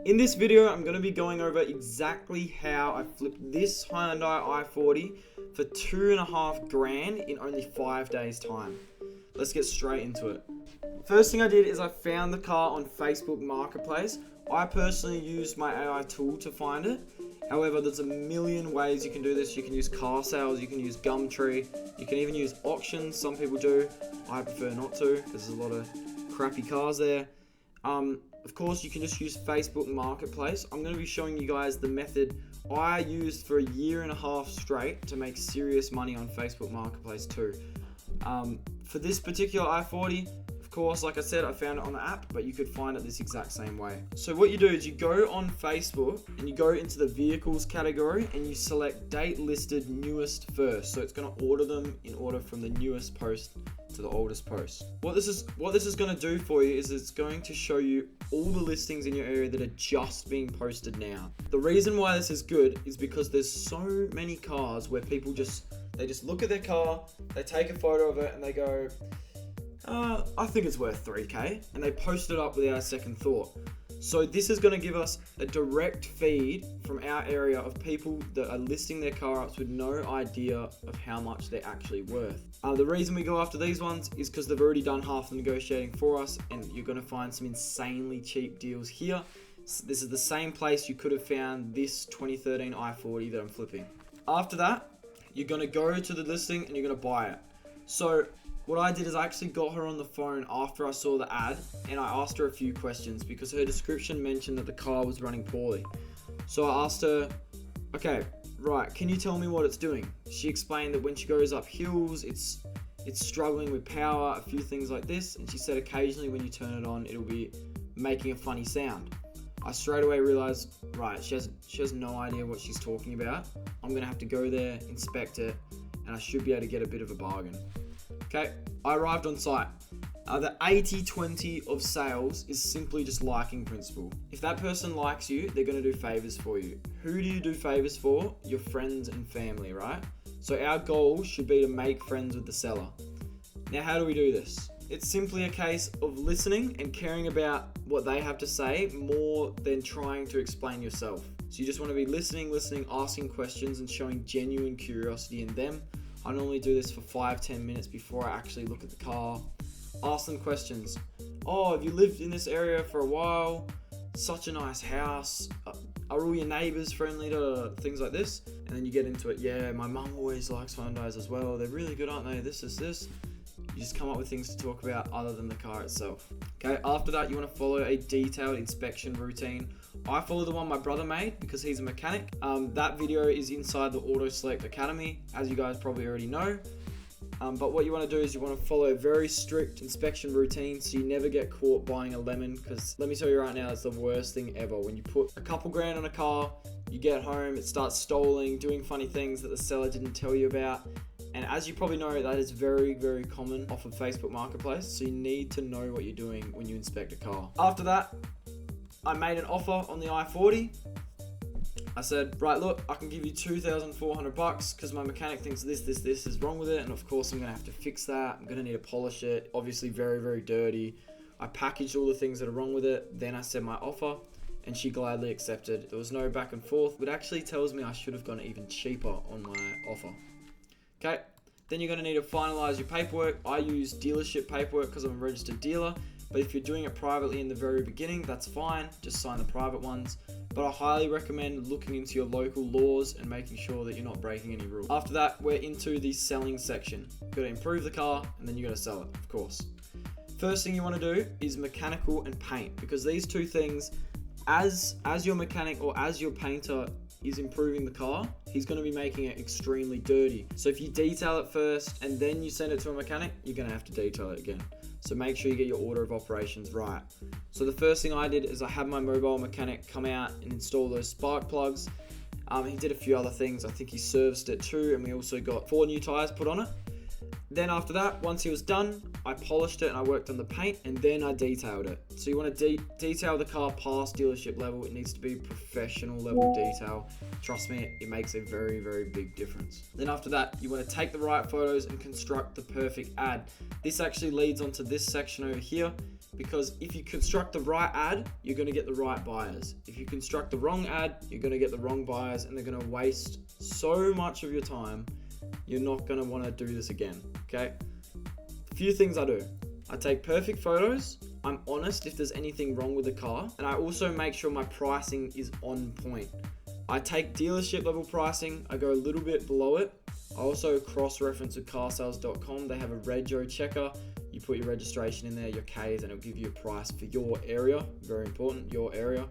In this video, I'm going to be going over exactly how I flipped this Hyundai i40 for $2.5 grand in only 5 days time. Let's get straight into it. First thing I did is I found the car on Facebook Marketplace. I personally used my AI tool to find it. However, there's a million ways you can do this. You can use car sales, you can use Gumtree, you can even use auctions. Some people do. I prefer not to because there's a lot of crappy cars there. Of course, you can just use Facebook Marketplace. I'm going to be showing you guys the method I used for 1.5 years straight to make serious money on Facebook Marketplace too. For this particular i40, of course, like I said, I found it on the app, but you could find it this exact same way. So what you do is you go on Facebook and you go into the vehicles category and you select date listed newest first. So it's going to order them in order from the newest post to the oldest post. What this is going to do for you is it's going to show you all the listings in your area that are just being posted now. The reason why this is good is because there's so many cars where people just look at their car, they take a photo of it and they go, I think it's worth 3K, and they post it up without a second thought. So this is going to give us a direct feed from our area of people that are listing their car ups with no idea of how much they're actually worth. The reason we go after these ones is because they've already done half the negotiating for us, and you're going to find some insanely cheap deals here. This is the same place you could have found this 2013 i40 that I'm flipping. After that, you're going to go to the listing and you're going to buy it. So what I did is I actually got her on the phone after I saw the ad and I asked her a few questions because her description mentioned that the car was running poorly. So I asked her, okay, right, can you tell me what it's doing? She explained that when she goes up hills, it's struggling with power, a few things like this. And she said occasionally when you turn it on, it'll be making a funny sound. I straight away realized, right, she has no idea what she's talking about. I'm gonna have to go there, inspect it, and I should be able to get a bit of a bargain. Okay, I arrived on site. The 80-20 of sales is simply just liking principle. If that person likes you, they're going to do favors for you. Who do you do favors for? Your friends and family, right? So our goal should be to make friends with the seller. Now, how do we do this? It's simply a case of listening and caring about what they have to say more than trying to explain yourself. So you just want to be listening, asking questions and showing genuine curiosity in them. I normally do this for 5-10 minutes before I actually look at the car. Ask them questions. Oh, have you lived in this area for a while? Such a nice house. Are all your neighbors friendly to things like this? And then you get into it. Yeah, my mum always likes Hyundais as well. They're really good, aren't they? This. You just come up with things to talk about other than the car itself. Okay, after that, you want to follow a detailed inspection routine. I follow the one my brother made because he's a mechanic. That video is inside the Auto Select Academy, as you guys probably already know. But what you want to do is you want to follow a very strict inspection routine so you never get caught buying a lemon, because let me tell you right now, it's the worst thing ever. When you put a couple grand on a car, you get home, it starts stalling, doing funny things that the seller didn't tell you about. And as you probably know, that is very, very common off of Facebook Marketplace. So you need to know what you're doing when you inspect a car. After that, I made an offer on the i40. I said, right, look, I can give you $2,400 because my mechanic thinks this is wrong with it. And of course, I'm going to have to fix that. I'm going to need to polish it. Obviously, very, very dirty. I packaged all the things that are wrong with it. Then I said my offer and she gladly accepted. There was no back and forth. It actually tells me I should have gone even cheaper on my offer. Okay, then you're going to need to finalize your paperwork. I use dealership paperwork because I'm a registered dealer, but if you're doing it privately in the very beginning, that's fine. Just sign the private ones. But I highly recommend looking into your local laws and making sure that you're not breaking any rules. After that, we're into the selling section. You've got to improve the car and then you got to sell it, of course. First thing you want to do is mechanical and paint, because these two things, as your mechanic or as your painter is improving the car, he's going to be making it extremely dirty. So if you detail it first and then you send it to a mechanic, you're going to have to detail it again. So make sure you get your order of operations right. So the first thing I did is I had my mobile mechanic come out and install those spark plugs. He did a few other things. I think he serviced it too, and we also got 4 new tires put on it. Then after that, once he was done, I polished it and I worked on the paint, and then I detailed it. So you want to detail the car past dealership level. It needs to be professional level detail. Trust me, it makes a very, very big difference. Then after that, you want to take the right photos and construct the perfect ad. This actually leads onto this section over here, because if you construct the right ad, you're going to get the right buyers. If you construct the wrong ad, you're going to get the wrong buyers, and they're going to waste so much of your time. You're not going to want to do this again, okay? A few things I do. I take perfect photos. I'm honest if there's anything wrong with the car. And I also make sure my pricing is on point. I take dealership level pricing. I go a little bit below it. I also cross-reference with carsales.com. They have a rego checker. You put your registration in there, your Ks, and it'll give you a price for your area. Very important, your area.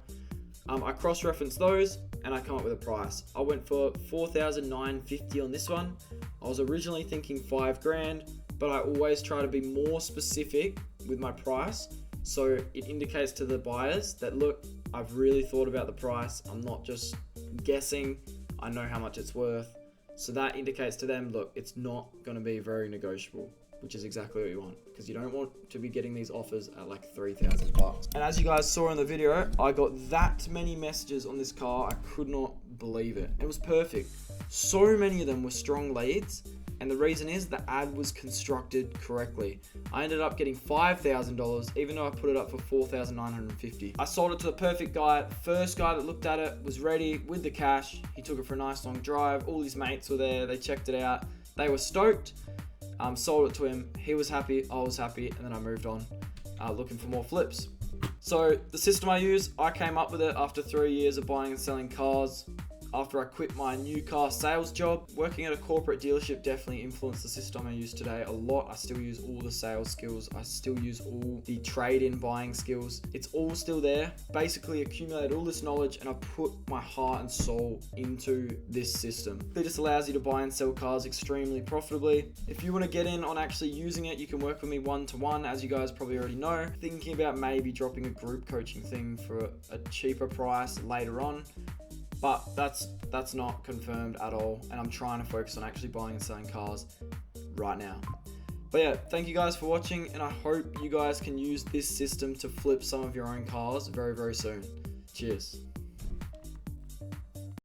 I cross-reference those and I come up with a price. I went for $4,950 on this one. I was originally thinking $5,000, but I always try to be more specific with my price. So it indicates to the buyers that, look, I've really thought about the price. I'm not just guessing. I know how much it's worth. So that indicates to them, look, it's not going to be very negotiable, which is exactly what you want, because you don't want to be getting these offers at like $3,000. And as you guys saw in the video, I got that many messages on this car. I could not believe it. It was perfect. So many of them were strong leads. And the reason is the ad was constructed correctly. I ended up getting $5,000, even though I put it up for $4,950. I sold it to the perfect guy. The first guy that looked at it was ready with the cash. He took it for a nice long drive. All his mates were there. They checked it out. They were stoked. Sold it to him. He was happy. I was happy. And then I moved on looking for more flips. So the system I use, I came up with it after 3 years of buying and selling cars. After I quit my new car sales job, working at a corporate dealership definitely influenced the system I use today a lot. I still use all the sales skills. I still use all the trade-in buying skills. It's all still there. Basically accumulated all this knowledge and I put my heart and soul into this system. It just allows you to buy and sell cars extremely profitably. If you want to get in on actually using it, you can work with me one-to-one, as you guys probably already know. Thinking about maybe dropping a group coaching thing for a cheaper price later on. But that's not confirmed at all, and I'm trying to focus on actually buying and selling cars right now. But yeah, thank you guys for watching, and I hope you guys can use this system to flip some of your own cars very, very soon. Cheers.